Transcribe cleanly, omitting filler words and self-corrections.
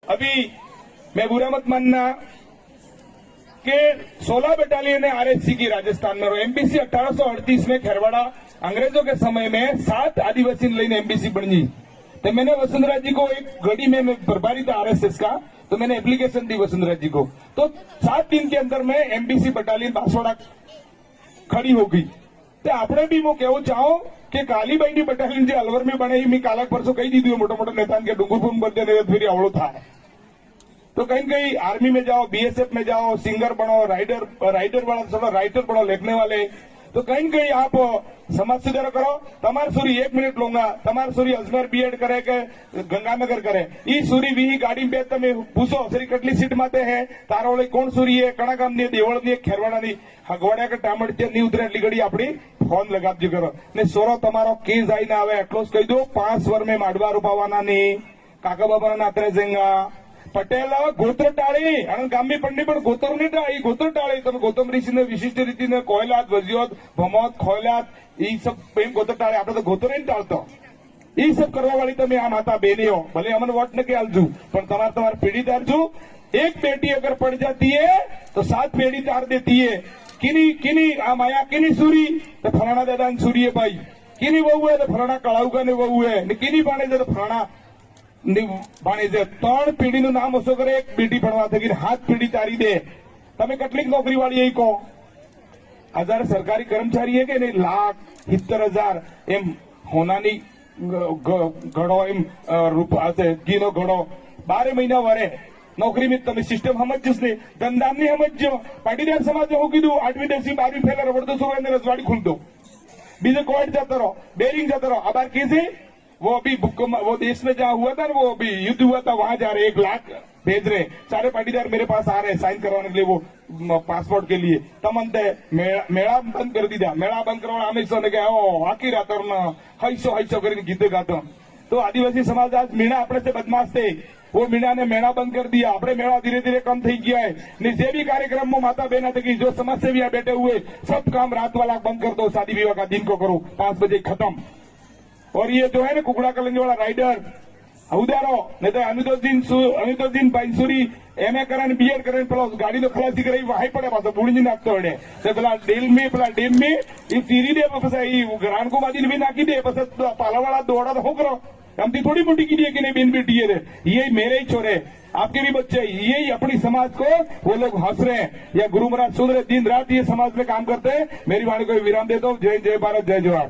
अभी मैं बुरा मत मानना कि 16 बटालियन है आरएससी की राजस्थान में और एमबीसी 1838 में खेरवाड़ा अंग्रेजों के समय में 7 आदिवासी लेने एमबीसी बनी। तो मैंने वसुंधरा जी को एक घड़ी में प्रभारी था आरएसएस का, तो मैंने एप्लीकेशन दी वसुंधरा जी को, तो 7 दिन के अंदर में एमबीसी बटालियन बांसवाड़ा खड़ी हो गई। तो आपने भी वो कहूं चाहो कि कालीबाई की बटालियन जो अलवर में बने मैं काला परसों कही दी मोटा मोटा नेता के डूंगरपुर बदले फिर अवड़ो था। तो कहीं कहीं आर्मी में जाओ, बीएसएफ में जाओ, सिंगर बनो, राइडर वाला थोड़ा राइटर बनो, लिखने वाले, तो कहीं कहीं आप समाज सुधार करो। तमार सूरी 1 मिनट लूंगा, तमार सूरी अजमेर बीएड करे के गंगानगर करे, ई सूरी वी गाड़ी में तमे पूछो सरी कटली सीट माते है तारो वाली कौन सूरी है, कणा गाम नी, देवळ नी, खेरवाड़ा नी, हगवाड़ा के टामट नी उतरे એટલી ઘડી આપણી ફોન લગાવજો કરો ને સોરો તમારો કેસ આઈને આવે એટલો જ કહી દો 5 वर में माडवा रूपावाना नी काका बाबा नात्रे जेंगा पटेल गोत्र टाळी आणि गामी पंडी पण गोतर नाही टाळी, गोत्र टाळी તમે ગૌતમ ઋષિને વિશિષ્ટ રીતિને કોયલાત, વજિયોત, ભમોત, ખોયલાત એ सब પ્રેમ ગોત્ર टाळे આપણે તો ગોત્ર નહીં ટાળતો એ सब કરવા વાળી તમે આ માતા બેનીઓ ભલે અમને વોટ નકે આલજુ પણ તમારે પેઢીદાર છું। एक बेटी अगर पड़ जाती है तो 7 पेढ़ी तार देती है। किनी आ माया किनी सूरी तो फलाना दादा सूरी है भाई, किनी बहू है तो फलाना कड़ाऊका ने बहू है, किनी बाणे तो फलाना बाणे से 3 पेढ़ी નું નામ ઓછો કરે, એક બેટી ભણવા થકી 7 પેઢી તારી દે। તમે કેટલીક નોકરી વાળી એ કહો 1000 સરકારી કર્મચારી है કે નહીં, 1,70,000 એમ હોનાની ઘડો એમ રૂપા ઘીનો ઘડો 12 મહિના વરે नौकरी में તમે સિસ્ટમ સમજ્યું ને, ધંધાની સમજો। પાટીદાર સમાજ હું કીધું 8મી 10મી 12મી ફેલા રબડતો સુરો એને રજવાડી ખુલતો, બીજો कोर्ट जाता रहो, बेरिंग जाता रहो। अब कैसे वो अभी वो देश में जहाँ हुआ था ना, वो अभी युद्ध हुआ था, वहां जा रहे 1 लाख भेज रहे, सारे पाटीदार मेरे पास आ रहे साइन करवाने के लिए वो पासपोर्ट के लिए। तम अंत मेला बंद कर दिया, मेला बंद करवा अमित शाह ने कहा आखी रात हैसो करके गीत गाता। तो आदिवासी समाज आज मीणा अपने से बदमाश थे, वो मीणा ने मेला बंद कर दिया, अपने मेला धीरे धीरे कम थी गया है। जे भी कार्यक्रम में माता बहना थी जो समाज से भी यहाँ बैठे हुए सब काम रात वाला बंद कर दो, शादी विवाह का दिन को करो 5 बजे खत्म। और ये जो है ना कुकड़ा कलंगी वाला राइडर उदारो नहीं तो अनुदोदीन बाईसूरी एमए करे बीएड करे पेला गाड़ी तो खलासी करे वहां पड़े पास बुड़ी नाखते होड़े पेला डेम में तीरी दे ग्रांड को बाजी भी नाखी दे बस पालावाड़ा दौड़ा तो हो करो हमती थोड़ी मोटी की कि नहीं बेन बेटी है ये मेरे ही छोरे आपके भी बच्चे, यही अपनी समाज को वो लोग हंस रहे हैं या गुरु महाराज सुन रहे दिन रात ये समाज में काम करते हैं। मेरी वाणी को विराम देता हूँ। जय जय भारत, जय जवाहर।